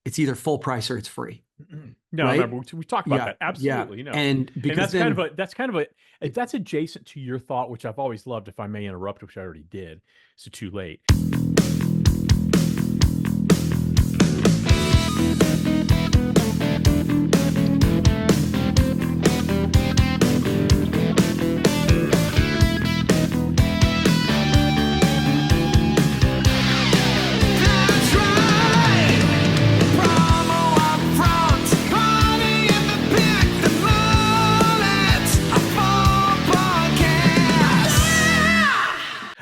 it's either full price or it's free, No, I right? remember we talked about Yeah, that. yeah. Absolutely, And and because then that's adjacent to your thought, which I've always loved. If I may interrupt, which I already did, so too late. That's right. Promo UPFront, money in the pit, the mullet, a full podcast.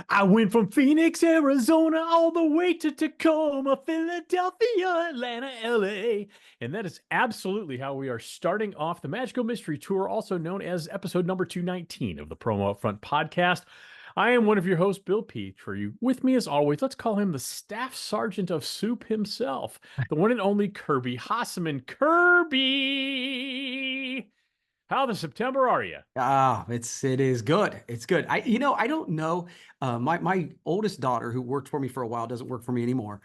I went from Phoenix, Arizona, all the way to Tacoma, Philadelphia, Atlanta, LA. And that is absolutely how we are starting off the Magical Mystery Tour, also known as episode number 219 of the Promo UPFront podcast. I am one of your hosts, Bill Petrie. With me, as always, let's call him the Staff Sergeant of Soup himself, the one and only Kirby Hasseman. Kirby! How the September are you? it is good. It's good. I don't know. My oldest daughter, who worked for me for a while, doesn't work for me anymore.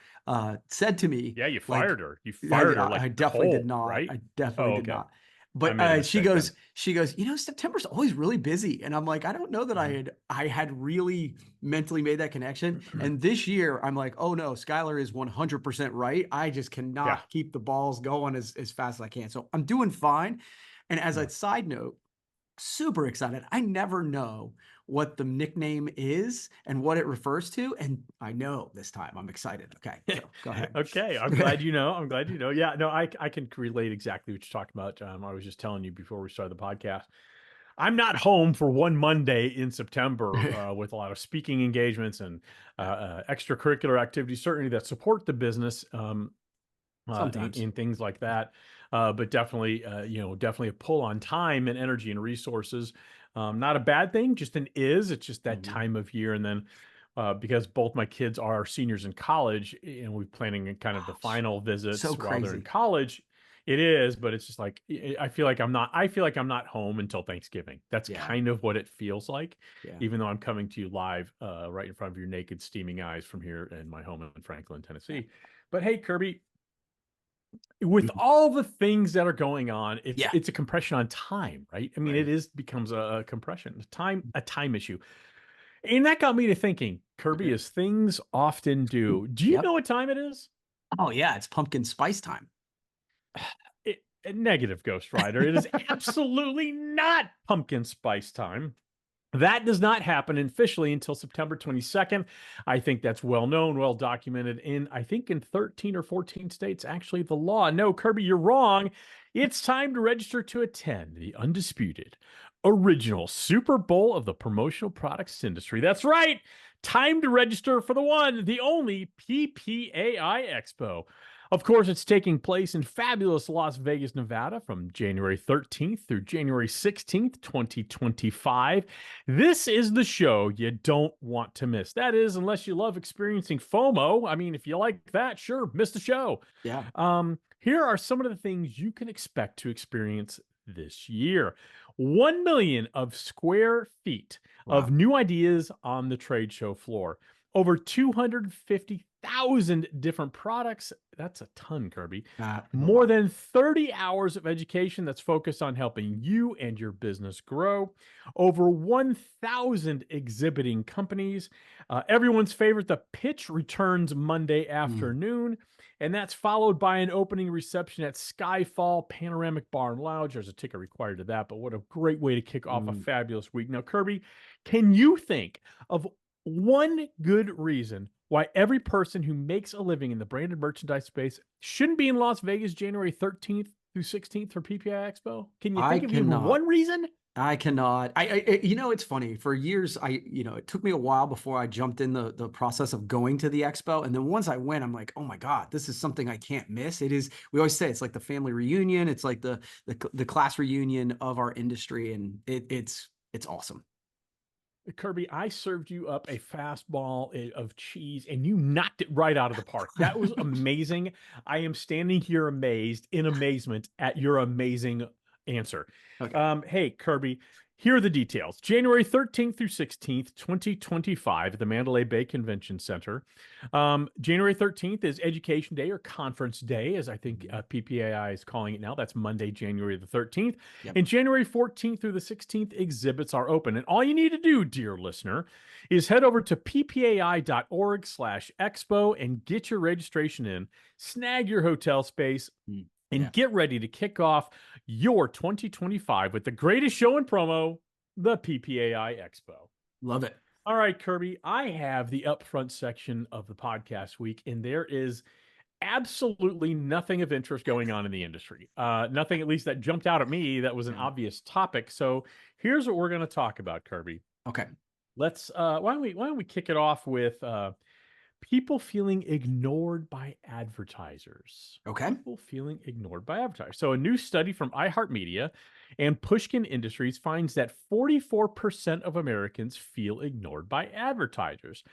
Said to me, Yeah, you like, fired her. You fired her like I definitely did cold, not. right? I definitely Oh, did okay. not. I But made a she mistake then. goes, September's always really busy, and I'm like, I don't know that Mhm. I had really mentally made that connection. And this year, I'm like, oh no, Skylar is 100% right. I just Yeah. cannot keep the balls going as fast as I can. So I'm doing fine. And as a side note, super excited. I never know what the nickname is and what it refers to, and I know this time. I'm excited. Okay, so go ahead. Okay, I'm glad you know. I'm glad you know. Yeah, no, I can relate exactly what you're talking about. I was just telling you before we started the podcast. I'm not home for one Monday in September with a lot of speaking engagements and extracurricular activities, certainly that support the business Sometimes. in things like that. But definitely, definitely a pull on time and energy and resources. Not a bad thing, just an is. It's just that Mhm. time of year. And then because both my kids are seniors in college and we're planning in kind of the Oh, final so visits while they're in crazy. college, it is, but it's just like I feel like I'm not home until Thanksgiving. That's Yeah, kind of what it feels like, yeah. even though I'm coming to you live right in front of your naked, steaming eyes from here in my home in Franklin, Yeah. Tennessee. But hey, Kirby, with all the things that are going on, it's Yeah. it's a compression on time, right? I mean, it Right. is becomes a compression, a time issue. And that got me to thinking, Kirby, Okay. as things often do. Do you Yep. know what time it is? Oh yeah, it's pumpkin spice time. A negative Ghost Rider. It is absolutely not pumpkin spice time. That does not happen officially until September 22nd. I think that's well known, well documented I think in 13 or 14 states, actually, the law. No, Kirby, you're wrong. It's time to register to attend the undisputed original Super Bowl of the promotional products industry. That's right. Time to register for the one, the only PPAI Expo. Of course, it's taking place in fabulous Las Vegas, Nevada from January 13th through January 16th, 2025. This is the show you don't want to miss. That is, unless you love experiencing FOMO. I mean, if you like that, sure, miss the show. Yeah. Here are some of the things you can expect to experience this year. 1 million of square feet of Wow. new ideas on the trade show floor. Over 250,000 different products. That's a ton, Kirby. That is a More lot. than 30 hours of education that's focused on helping you and your business grow. Over 1,000 exhibiting companies. Everyone's favorite, the pitch returns Monday Mm. afternoon. And that's followed by an opening reception at Skyfall Panoramic Bar and Lounge. There's a ticket required to that, but what a great way to kick off a Mm. fabulous week. Now, Kirby, can you think of one good reason why every person who makes a living in the branded merchandise space shouldn't be in Las Vegas January 13th through 16th for PPI Expo? Can you I think of even cannot. one reason? I cannot. It's funny. For years, it took me a while before I jumped in the process of going to the expo. And then once I went, I'm like, oh my God, this is something I can't miss. It is, we always say it's like the family reunion. It's like the class reunion of our industry. And it's awesome. Kirby, I served you up a fastball of cheese and you knocked it right out of the park. That was amazing. I am standing here amazed in amazement at your amazing answer. Okay. Hey, Kirby, Here are the details. January 13th through 16th, 2025 at the Mandalay Bay Convention Center. January 13th is Education Day or Conference Day, as I think PPAI is calling it now. That's Monday, January the 13th. Yep. And January 14th through the 16th, exhibits are open. And all you need to do, dear listener, is head over to ppai.org/expo and get your registration in, snag your hotel space, and get ready to kick off your 2025 with the greatest show in promo, the PPAI Expo. Love it. All right, Kirby, I have the upfront section of the podcast week, and there is absolutely nothing of interest going on in the industry. Nothing, at least, that jumped out at me that was an obvious topic. So here's what we're going to talk about, Kirby. Okay. Let's why don't we kick it off with people feeling ignored by advertisers. Okay. People feeling ignored by advertisers. So a new study from iHeartMedia and Pushkin Industries finds that 44% of Americans feel ignored by advertisers.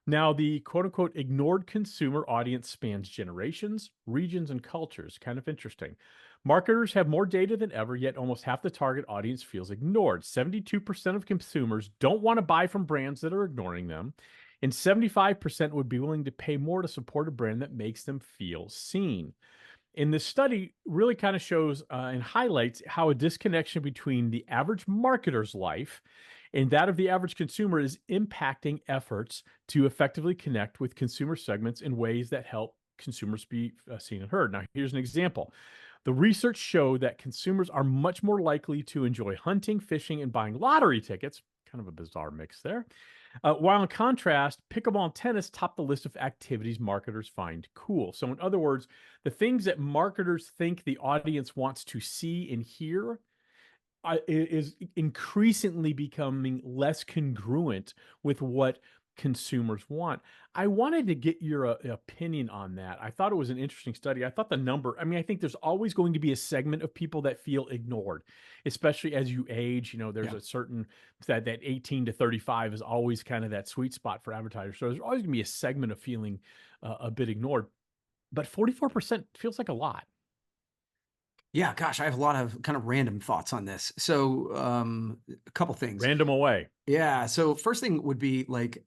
Now, the quote-unquote ignored consumer audience spans generations, regions, and cultures. Kind of interesting. Marketers have more data than ever, yet almost half the target audience feels ignored. 72% of consumers don't want to buy from brands that are ignoring them, and 75% would be willing to pay more to support a brand that makes them feel seen. And this study really kind of shows and highlights how a disconnection between the average marketer's life and that of the average consumer is impacting efforts to effectively connect with consumer segments in ways that help consumers be seen and heard. Now, here's an example. The research showed that consumers are much more likely to enjoy hunting, fishing, and buying lottery tickets. Kind of a bizarre mix there. While in contrast, pickleball and tennis top the list of activities marketers find cool. So in other words, the things that marketers think the audience wants to see and hear is increasingly becoming less congruent with what consumers want. I wanted to get your opinion on that. I thought it was an interesting study. I thought the number, I mean, I think there's always going to be a segment of people that feel ignored, especially as you age. You know, there's a certain, that 18 to 35 is always kind of that sweet spot for advertisers. So there's always gonna be a segment of feeling a bit ignored, but 44% feels like a lot. Yeah, gosh, I have a lot of kind of random thoughts on this. So, a couple things. Random away. Yeah. So first thing would be like,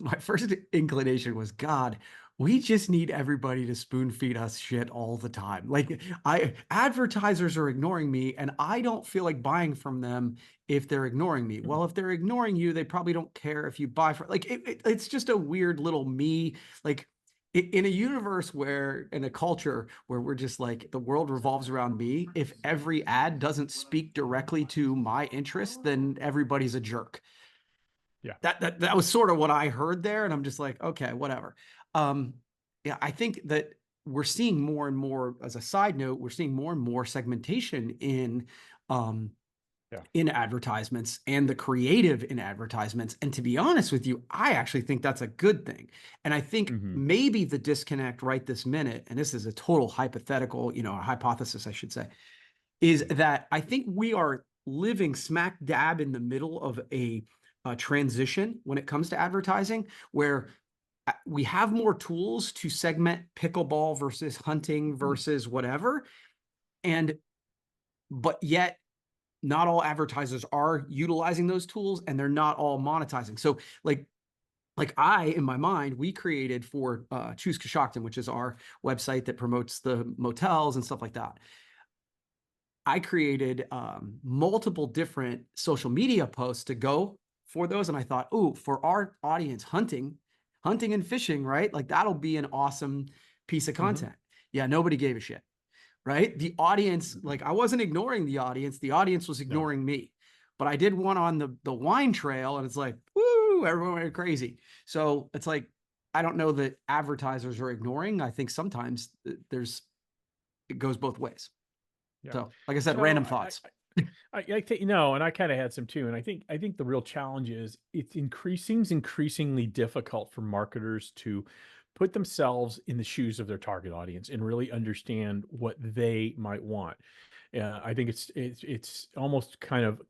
my first inclination was, God, we just need everybody to spoon feed us shit all the time. Like, advertisers are ignoring me, and I don't feel like buying from them if they're ignoring me. Well, if they're ignoring you, they probably don't care if you buy from, like, it's just a weird little me, like, in a universe where, in a culture where we're just like, the world revolves around me, if every ad doesn't speak directly to my interest, then everybody's a jerk. Yeah. That was sort of what I heard there. And I'm just like, okay, whatever. Yeah, I think that we're seeing more and more, as a side note, we're seeing more and more segmentation in advertisements and the creative in advertisements. And to be honest with you, I actually think that's a good thing. And I think maybe the disconnect right this minute, and this is a total hypothetical, you know, a hypothesis, I should say, is that I think we are living smack dab in the middle of a transition when it comes to advertising, where we have more tools to segment pickleball versus hunting versus whatever. But yet, not all advertisers are utilizing those tools, and they're not all monetizing. So like in my mind, we created for Choose Coshocton, which is our website that promotes the motels and stuff like that. I created multiple different social media posts to go for those. And I thought, oh, for our audience, hunting and fishing, right? Like, that'll be an awesome piece of content. Yeah, nobody gave a shit. Right? The audience, like, I wasn't ignoring the audience was ignoring me. But I did one on the wine trail, and it's like, woo, everyone went crazy. So it's like, I don't know that advertisers are ignoring. I think sometimes it goes both ways. Yeah. So, like I said, random thoughts. I think, you know, and I kind of had some too. And I think the real challenge is it's increasingly difficult for marketers to put themselves in the shoes of their target audience and really understand what they might want. I think it's almost kind of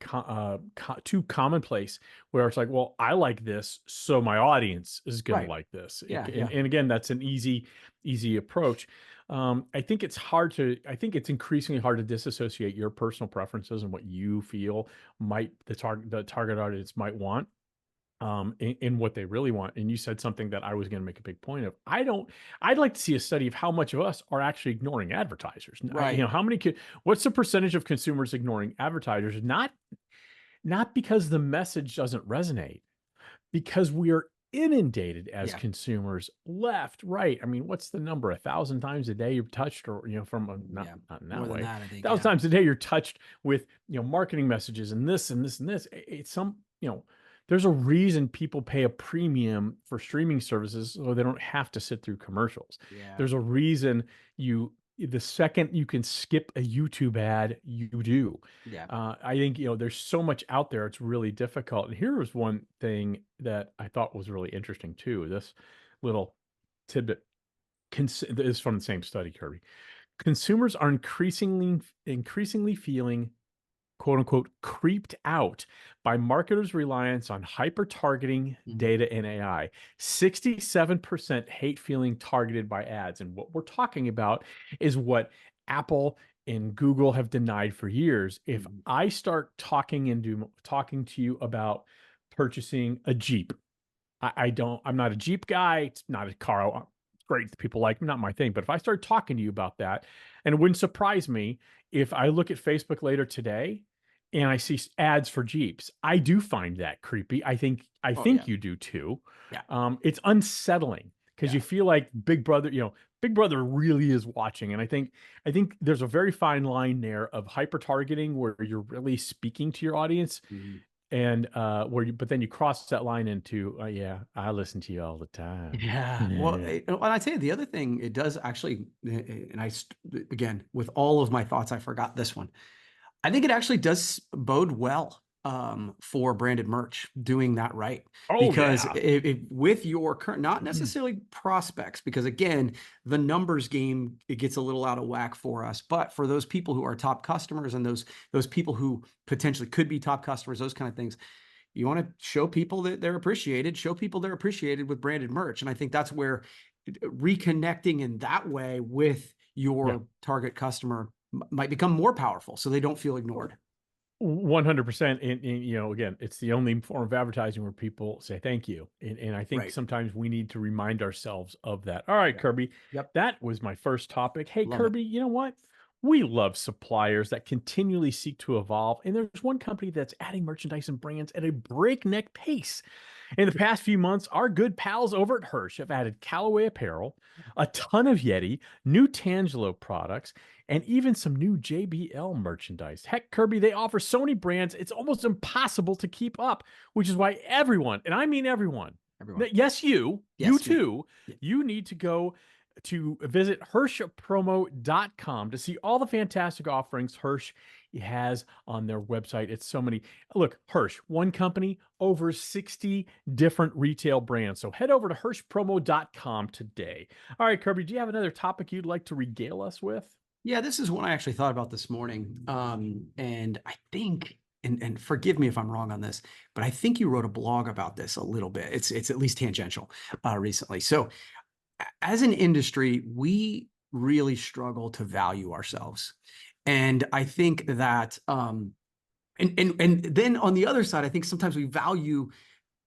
too commonplace, where it's like, well, I like this, so my audience is going to like this. And again, that's an easy approach. I think it's increasingly hard to disassociate your personal preferences and what you feel the target audience might want in what they really want. And you said something that I was going to make a big point of. I'd like to see a study of how much of us are actually ignoring advertisers. Right. What's the percentage of consumers ignoring advertisers? Not because the message doesn't resonate, because we are inundated as Yeah. consumers, left, right. I mean, what's the number? 1,000 times a day you're touched, or from Yeah. not in More that than way. that, I think. 1,000 Yeah. times a day you're touched with marketing messages and this and this and this. It's there's a reason people pay a premium for streaming services so they don't have to sit through commercials. Yeah. There's a reason the second you can skip a YouTube ad, you do. Yeah. I think, there's so much out there. It's really difficult. And here was one thing that I thought was really interesting too. This little tidbit is from the same study, Kirby. Consumers are increasingly feeling quote unquote creeped out by marketers' reliance on hyper targeting, data, and AI. 67% hate feeling targeted by ads. And what we're talking about is what Apple and Google have denied for years. If I start talking to you about purchasing a Jeep, I'm not a Jeep guy. It's not a car. Great. People like me, not my thing. But if I start talking to you about that, and it wouldn't surprise me if I look at Facebook later today and I see ads for Jeeps. I do find that creepy. I think yeah. you do too. Yeah. It's unsettling because Yeah. you feel like Big Brother, Big Brother really is watching. And I think there's a very fine line there of hyper targeting where you're really speaking to your audience. And but then you cross that line into, yeah, I listen to you all the time. Yeah. Well, and I tell you, the other thing it does actually, and again, with all of my thoughts, I forgot this one. I think it actually does bode well for branded merch doing that right. Oh, Because yeah. with your current, not necessarily prospects, because again, the numbers game, it gets a little out of whack for us. But for those people who are top customers and those people who potentially could be top customers, those kind of things, you want to show people that they're appreciated, with branded merch. And I think that's where reconnecting in that way with your target customer might become more powerful so they don't feel ignored. 100%. And again, it's the only form of advertising where people say thank you. And I think sometimes we need to remind ourselves of that. All right, Kirby. Yep. That was my first topic. Hey, Love Kirby, you know what? We love suppliers that continually seek to evolve. And there's one company that's adding merchandise and brands at a breakneck pace. In the past few months, our good pals over at Hirsch have added Callaway apparel, a ton of Yeti, new Tangelo products, and even some new JBL merchandise. Heck, Kirby, they offer so many brands, it's almost impossible to keep up, which is why everyone, and I mean everyone, yes, you too, you need to go to visit HirschPromo.com to see all the fantastic offerings Hirsch has on their website. It's so many. Look, Hirsch, one company, over 60 different retail brands. So head over to HirschPromo.com today. All right, Kirby, do you have another topic you'd like to regale us with? Yeah, this is one I actually thought about this morning. And I think, and forgive me if I'm wrong on this, but I think you wrote a blog about this a little bit. It's at least tangential recently. So as an industry, we really struggle to value ourselves. And I think that, and then on the other side, I think sometimes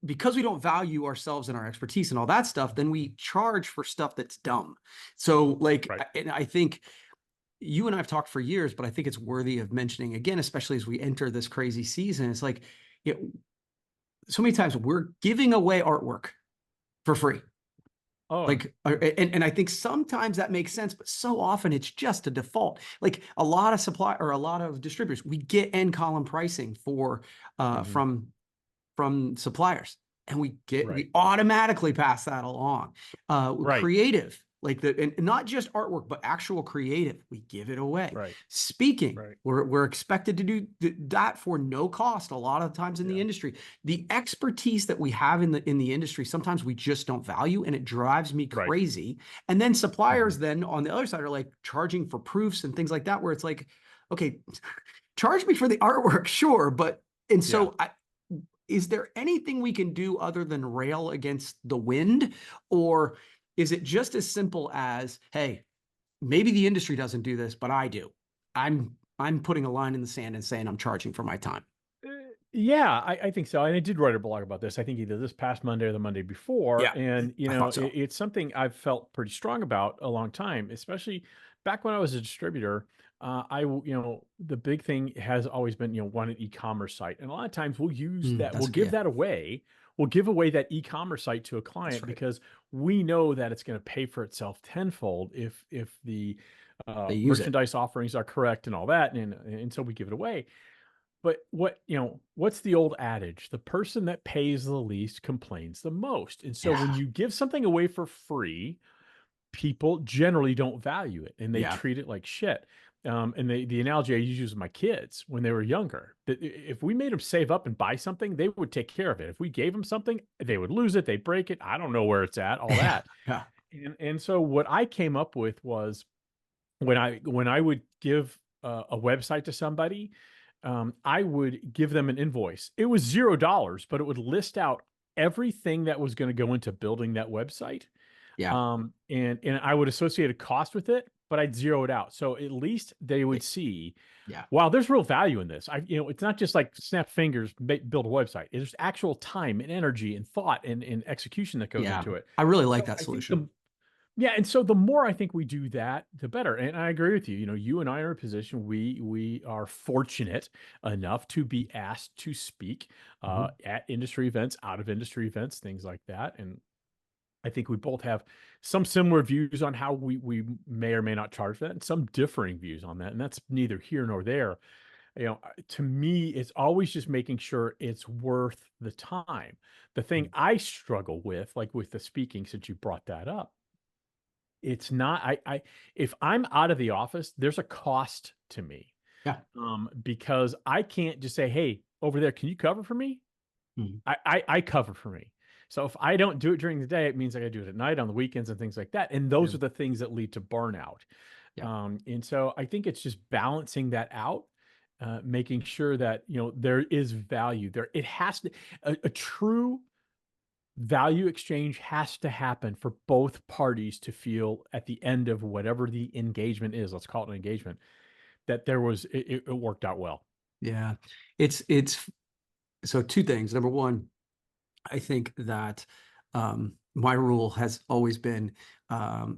because we don't value ourselves and our expertise and all that stuff, then we charge for stuff that's dumb. So and I think you and I've talked for years, but I think it's worthy of mentioning again, especially as we enter this crazy season. It's like, so many times we're giving away artwork for free. Oh, and I think sometimes that makes sense, but so often it's just a default. Like a lot of distributors, we get end column pricing for from suppliers, and we automatically pass that along. Creative, and not just artwork, but actual creative, we give it away. Speaking, we're expected to do that for no cost. A lot of times in the industry, the expertise that we have in the industry, sometimes we just don't value, and it drives me crazy. And then suppliers, then on the other side, are like charging for proofs and things like that, where it's like, okay, charge me for the artwork, sure, but is there anything we can do other than rail against the wind, or is it just as simple as, hey, maybe the industry doesn't do this, but I do. I'm putting a line in the sand and saying I'm charging for my time. Yeah, I think so. And I did write a blog about this. I think either this past Monday or the Monday before. Yeah, And, I thought so. it's something I've felt pretty strong about a long time, especially back when I was a distributor. The big thing has always been, want an e-commerce site. And a lot of times we'll use that, we'll give Yeah, that away. We'll give away that e-commerce site to a that's client right. because we know that it's going to pay for itself tenfold if the They use it. merchandise offerings are correct and all that. And so we give it away. But what's the old adage? The person that pays the least complains the most. And so when Yeah, you give something away for free, people generally don't value it and they yeah, treat it like shit. And the analogy I use with my kids when they were younger, that if we made them save up and buy something, they would take care of it. If we gave them something, they would lose it, they break it. I don't know where it's at, all yeah, that. yeah, And so what I came up with was when I would give a website to somebody, I would give them an invoice. It was $0, but it would list out everything that was going to go into building that website. yeah, And I would associate a cost with it, but I'd zero it out. So at least they would see, yeah, wow, there's real value in this. It's not just like snap fingers, build a website. There's actual time and energy and thought and execution that goes yeah. into it. I really like So that I think solution. yeah, and so the more I think we do that, the better. And I agree with you. You and I are in a position we are fortunate enough to be asked to speak Mhm. at industry events, out of industry events, things like that. And I think we both have some similar views on how we may or may not charge that, and some differing views on that. And that's neither here nor there. To me, it's always just making sure it's worth the time. The thing Mm. I struggle with, like with the speaking, since you brought that up, it's not I if I'm out of the office, there's a cost to me, Yeah. because I can't just say, "Hey, over there, can you cover for me?" Mhm. I cover for me. So if I don't do it during the day, it means I gotta do it at night, on the weekends, and things like that, and Yeah. those are the things that lead to burnout. Yeah. And so I think it's just balancing that out, making sure that, there is value there. It has to a true value exchange has to happen for both parties to feel at the end of whatever the engagement is, let's call it an engagement, that it worked out well. Yeah. It's so two things. Number one, I think that my rule has always been,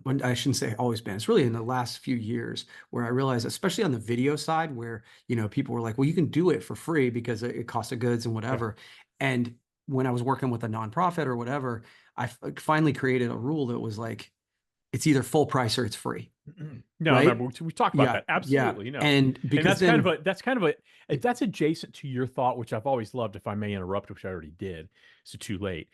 when I shouldn't say always been, it's really in the last few years where I realized, especially on the video side, where, people were like, well, you can do it for free because it costs of goods and Yeah. whatever. And when I was working with a nonprofit or whatever, finally created a rule that was like, it's either full price or it's free. No, I Right. remember we talked about Yeah. that. Yeah. Absolutely, no. And And because then, that's adjacent to your thought, which I've always loved, if I may interrupt, which I already did, so too late.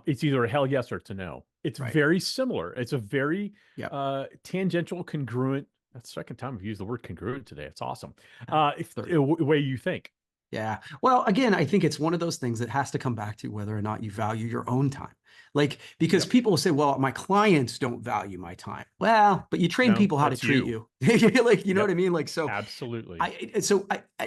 It's either a hell yes or it's a no. It's right. very similar. It's a very, Yeah. tangential, congruent. That's the second time I've used the word congruent today. It's awesome. If Third. way you think. Yeah. Well, again, I think it's one of those things that has to come back to whether or not you value your own time. Like, because Yep. people will say, well, my clients don't value my time. Well, but you train No, people how to that's treat you. you. Like, you know what Yep. I mean? Like, so Absolutely.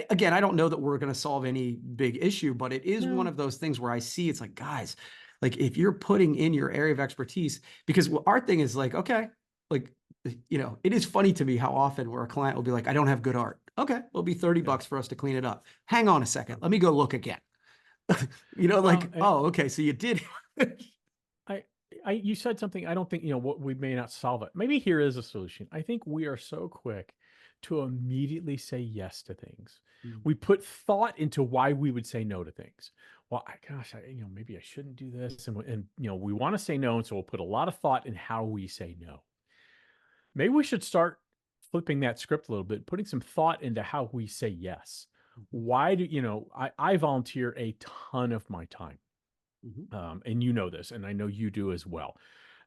again, I don't know that we're going to solve any big issue, but it is one No. of those things where I see it's like, guys, like if you're putting in your area of expertise, because our thing is like, okay, like, it is funny to me how often where a client will be like, I don't have good art. Okay, it'll be 30 Yeah. bucks for us to clean it up. Hang on a second. Let me go look again. Well, Like, oh, okay. So you did. I, you said something. I don't think, what we may not solve it. Maybe here is a solution. I think we are so quick to immediately say yes to things. Mm. We put thought into why we would say no to things. Well, gosh, maybe I shouldn't do this. And we want to say no. And so we'll put a lot of thought in how we say no. Maybe we should start flipping that script a little bit, putting some thought into how we say yes. Why do, I volunteer a ton of my time. Mhm. And you know this, and I know you do as well.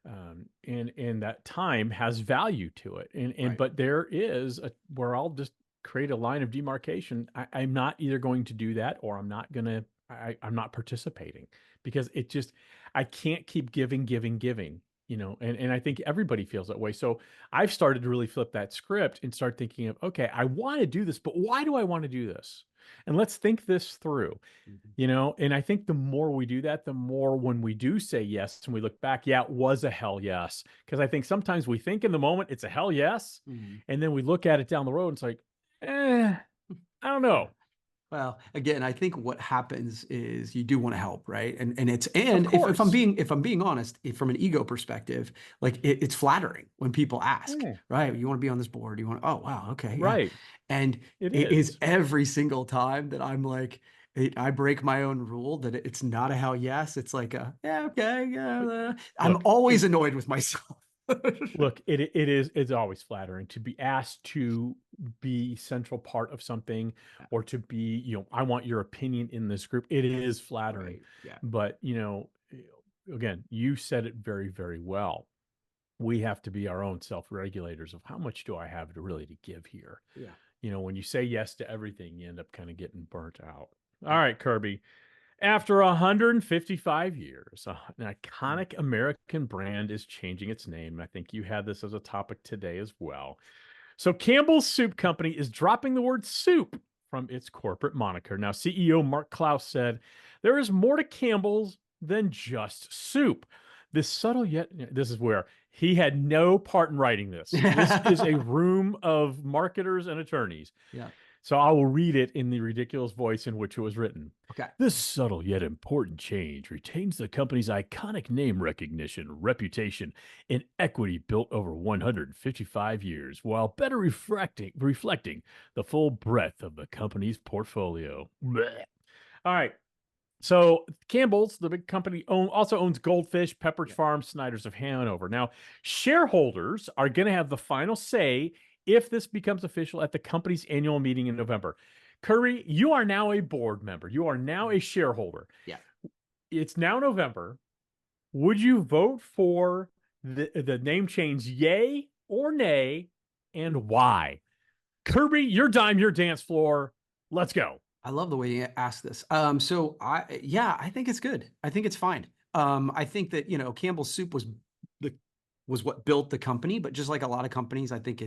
And that time has value to it. And Right. but there is where I'll just create a line of demarcation. I'm not either going to do that, or I'm not gonna. I'm not participating because I can't keep giving, giving, giving. and I think everybody feels that way. So I've started to really flip that script and start thinking of, okay, I want to do this, but why do I want to do this? And let's think this through, and I think the more we do that, the more when we do say yes and we look back, yeah, it was a hell yes. Because I think sometimes we think in the moment it's a hell yes. And then we look at it down the road and it's like, I don't know. Well, again, I think what happens is you do want to help, right? And if course. if I'm being honest, from an ego perspective, like it's flattering when people ask, right? You want to be on this board? You want? Oh, wow, okay, yeah. Right. And It it is is. every single time that I'm like, I break my own rule that it's not a hell yes. It's like a yeah, okay, yeah. I'm Look, always annoyed with myself. Look, it's always flattering to be asked to be central part of something or to be, I want your opinion in this group. It is flattering. Right, yeah. But, again, you said it very, very well. We have to be our own self-regulators of how much do I have to give here? Yeah. When you say yes to everything, you end up kind of getting burnt out. All right, Kirby. After 155 years, an iconic American brand is changing its name. I think you had this as a topic today as well. So Campbell's Soup Company is dropping the word soup from its corporate moniker. Now, CEO Mark Klaus said, there is more to Campbell's than just soup. This is where he had no part in writing this. This is a room of marketers and attorneys. Yeah. So I will read it in the ridiculous voice in which it was written. Okay. This subtle yet important change retains the company's iconic name recognition, reputation, and equity built over 155 years, while better reflecting the full breadth of the company's portfolio. Blech. All right. So Campbell's, the big company, also owns Goldfish, Pepperidge Farm, Snyder's of Hanover. Now, shareholders are going to have the final say if this becomes official at the company's annual meeting in November. Kirby, you are now a board member. You are now a shareholder. Yeah. It's now November. Would you vote for the name change, yay or nay, and why? Kirby, your dime, your dance floor. Let's go. I love the way you asked this. So I think it's good. I think it's fine. I think that, Campbell's Soup was what built the company, but just like a lot of companies, I think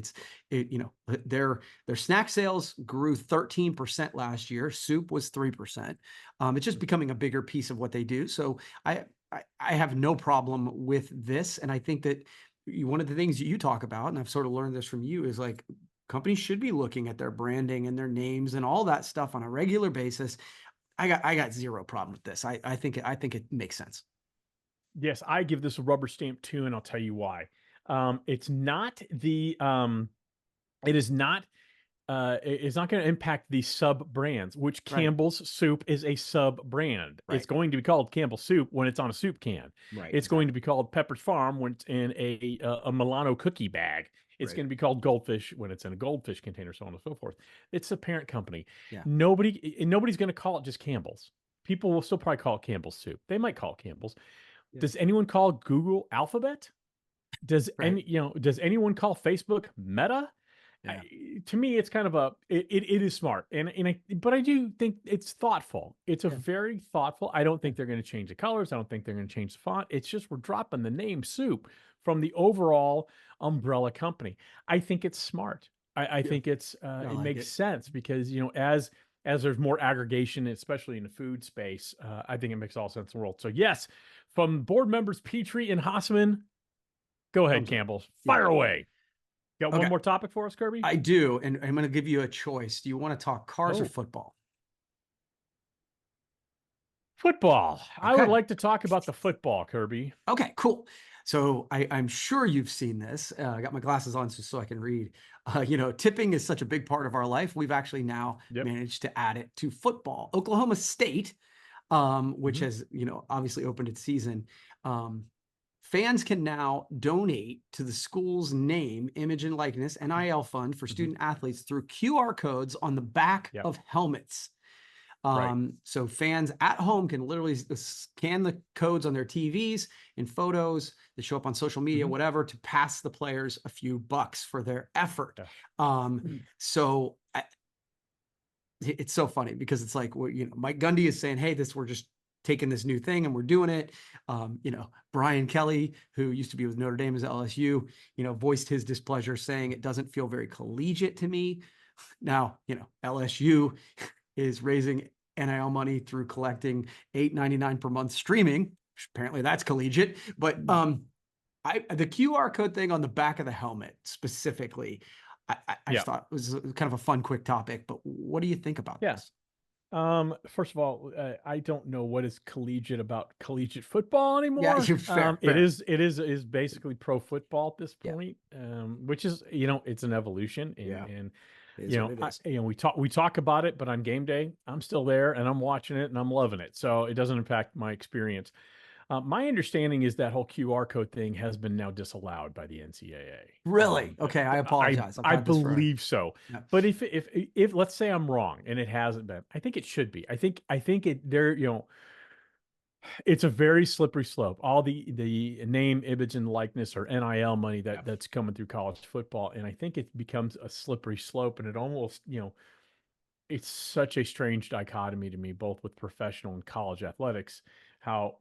their snack sales grew 13% last year. Soup was 3%. It's just becoming a bigger piece of what they do. So I have no problem with this. And I think that one of the things that you talk about, and I've sort of learned this from you, is like companies should be looking at their branding and their names and all that stuff on a regular basis. I got zero problem with this. I think it makes sense. Yes, I give this a rubber stamp too, and I'll tell you why. It's not it's not going to impact the sub brands, which Campbell's Soup is a sub brand. It's going to be called Campbell's Soup when it's on a soup can. It's going to be called Pepperidge Farm when it's in a Milano cookie bag. It's going to be called Goldfish when it's in a Goldfish container, so on and so forth. It's a parent company. Yeah. Nobody's going to call it just Campbell's. People will still probably call it Campbell's Soup. They might call it Campbell's. Yeah. Does anyone call Google Alphabet? Does anyone call Facebook Meta? Yeah. To me, it's kind of it is smart, but I do think it's thoughtful. It's a very thoughtful. I don't think they're going to change the colors. I don't think they're going to change the font. It's just we're dropping the name Soup from the overall umbrella company. I think it's smart. I think it makes sense because as there's more aggregation, especially in the food space, I think it makes all sense in the world. So yes, from board members Petrie and Hasseman, go ahead, Campbell, fire away. Got one more topic for us, Kirby? I do, and I'm going to give you a choice. Do you want to talk cars or football? Football. Okay. I would like to talk about the football, Kirby. Okay, cool. So I'm sure you've seen this. I got my glasses on so I can read. Tipping is such a big part of our life. We've actually now managed to add it to football. Oklahoma State, which has, obviously opened its season. Fans can now donate to the school's name, image, and likeness, NIL fund for student athletes through QR codes on the back of helmets. So fans at home can literally scan the codes on their TVs and photos that show up on social media, whatever, to pass the players a few bucks for their effort. So it's so funny because it's like, Mike Gundy is saying, hey, we're just taking this new thing and we're doing it. You know, Brian Kelly, who used to be with Notre Dame as LSU, you know, voiced his displeasure saying it doesn't feel very collegiate to me. Now, you know, LSU is raising NIL money through collecting $8.99 per month streaming. Apparently that's collegiate, but the QR code thing on the back of the helmet specifically, I just thought was kind of a fun, quick topic. But what do you think about this? First of all, I don't know what is collegiate about collegiate football anymore. Yeah, you're fair. It is basically pro football at this point, which is, you know, it's an evolution. And you know, we talk about it, but on game day, I'm still there and I'm watching it and I'm loving it. So it doesn't impact my experience. My understanding is that whole QR code thing has been now disallowed by the NCAA. Really? Okay, I apologize. I believe so. Yeah. But if let's say I'm wrong and it hasn't been, I think it should be. I think it there, you know, it's a very slippery slope. All the name, image, and likeness or NIL money that's coming through college football, and I think it becomes a slippery slope, and it almost, you know, it's such a strange dichotomy to me, both with professional and college athletics, how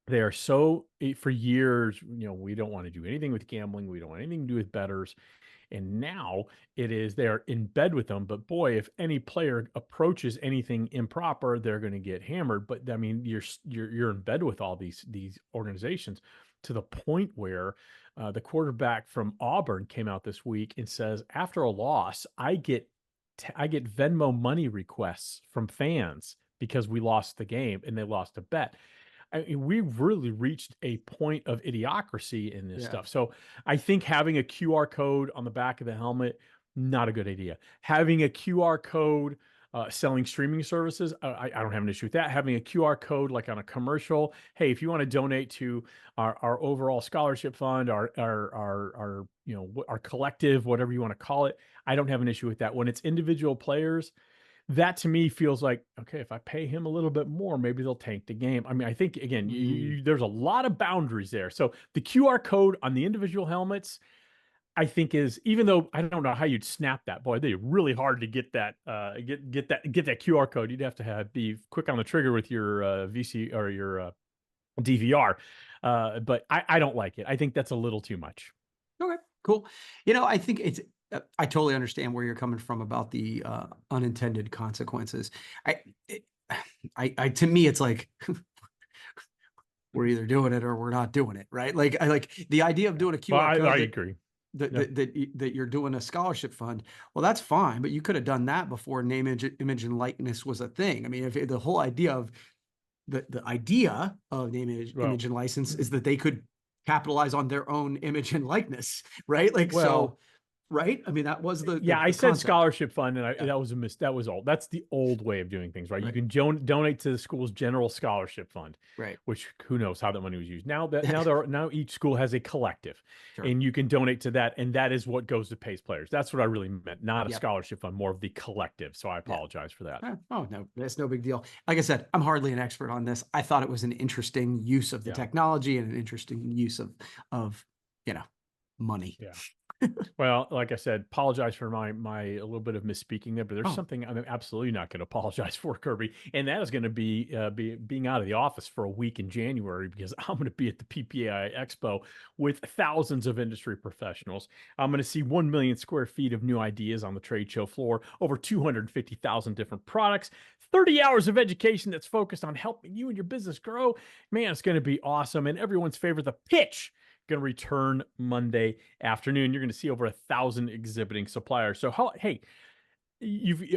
they are so, for years, you know, we don't want to do anything with gambling. We don't want anything to do with bettors. And now it is, they're in bed with them. But boy, if any player approaches anything improper, they're going to get hammered. But I mean, you're in bed with all these organizations, to the point where the quarterback from Auburn came out this week and says, after a loss, I get Venmo money requests from fans because we lost the game and they lost a bet. I mean, we've really reached a point of idiocracy in this stuff. So I think having a QR code on the back of the helmet, not a good idea. Having a QR code selling streaming services, I don't have an issue with that. Having a QR code like on a commercial, hey, if you want to donate to our overall scholarship fund, our you know, our collective, whatever you want to call it, I don't have an issue with that. When it's individual players, that to me feels like, okay, if I pay him a little bit more, maybe they'll tank the game. I mean, I think, again, there's a lot of boundaries there. So the QR code on the individual helmets, I think is, even though I don't know how you'd snap that, boy, they're really hard to get that, get that QR code. You'd have to be quick on the trigger with your VC or your DVR. But I don't like it. I think that's a little too much. Okay, cool. You know, I think I totally understand where you're coming from about the unintended consequences. To me, it's like we're either doing it or we're not doing it, right? Like I like the idea of doing a QR code. I agree. That you're doing a scholarship fund. Well, that's fine, but you could have done that before name, image, and likeness was a thing. I mean, if the whole idea of the idea of name, image, and license is that they could capitalize on their own image and likeness, right? Like, so. Right? I mean, that was the I said concept. Scholarship fund, and that was a that was old. That's the old way of doing things, right? You can donate to the school's general scholarship fund, right? Which who knows how that money was used. Now each school has a collective, Sure. and you can donate to that, and that is what goes to pays players. That's what I really meant, not a scholarship fund, more of the collective. So I apologize for that. Oh no, that's no big deal. Like I said, I'm hardly an expert on this. I thought it was an interesting use of the technology and an interesting use of you know, money. Yeah. Well, like I said, apologize for my a little bit of misspeaking there, but there's something I'm absolutely not going to apologize for, Kirby, and that is going to be being out of the office for a week in January, because I'm going to be at the PPAI Expo with thousands of industry professionals. I'm going to see 1 million square feet of new ideas on the trade show floor, over 250,000 different products, 30 hours of education that's focused on helping you and your business grow. Man, it's going to be awesome. And everyone's favorite, the pitch, going to return Monday afternoon. You're going to see over 1,000 exhibiting suppliers. So, hey,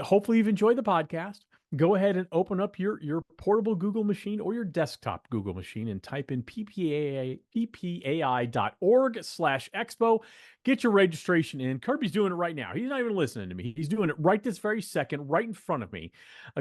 hopefully you've enjoyed the podcast. Go ahead and open up your portable Google machine or your desktop Google machine and type in ppai.org/expo. Get your registration in. Kirby's doing it right now. He's not even listening to me. He's doing it right this very second, right in front of me.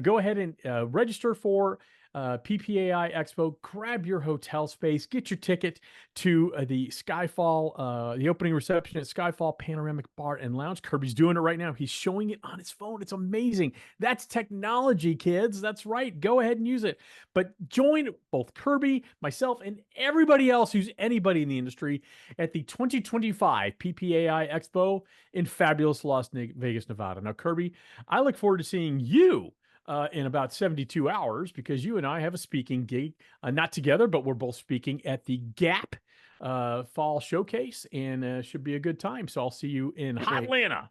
Go ahead and register for PPAI Expo. Grab your hotel space. Get your ticket to the Skyfall, the opening reception at Skyfall Panoramic Bar and Lounge. Kirby's doing it right now. He's showing it on his phone. It's amazing. That's technology, kids. That's right. Go ahead and use it. But join both Kirby, myself, and everybody else who's anybody in the industry at the 2025 PPAI Expo in fabulous Las Vegas, Nevada. Now, Kirby, I look forward to seeing you in about 72 hours because you and I have a speaking gig, not together, but we're both speaking at the Gap Fall Showcase, and should be a good time. So I'll see you in Can't wait. Hotlanta.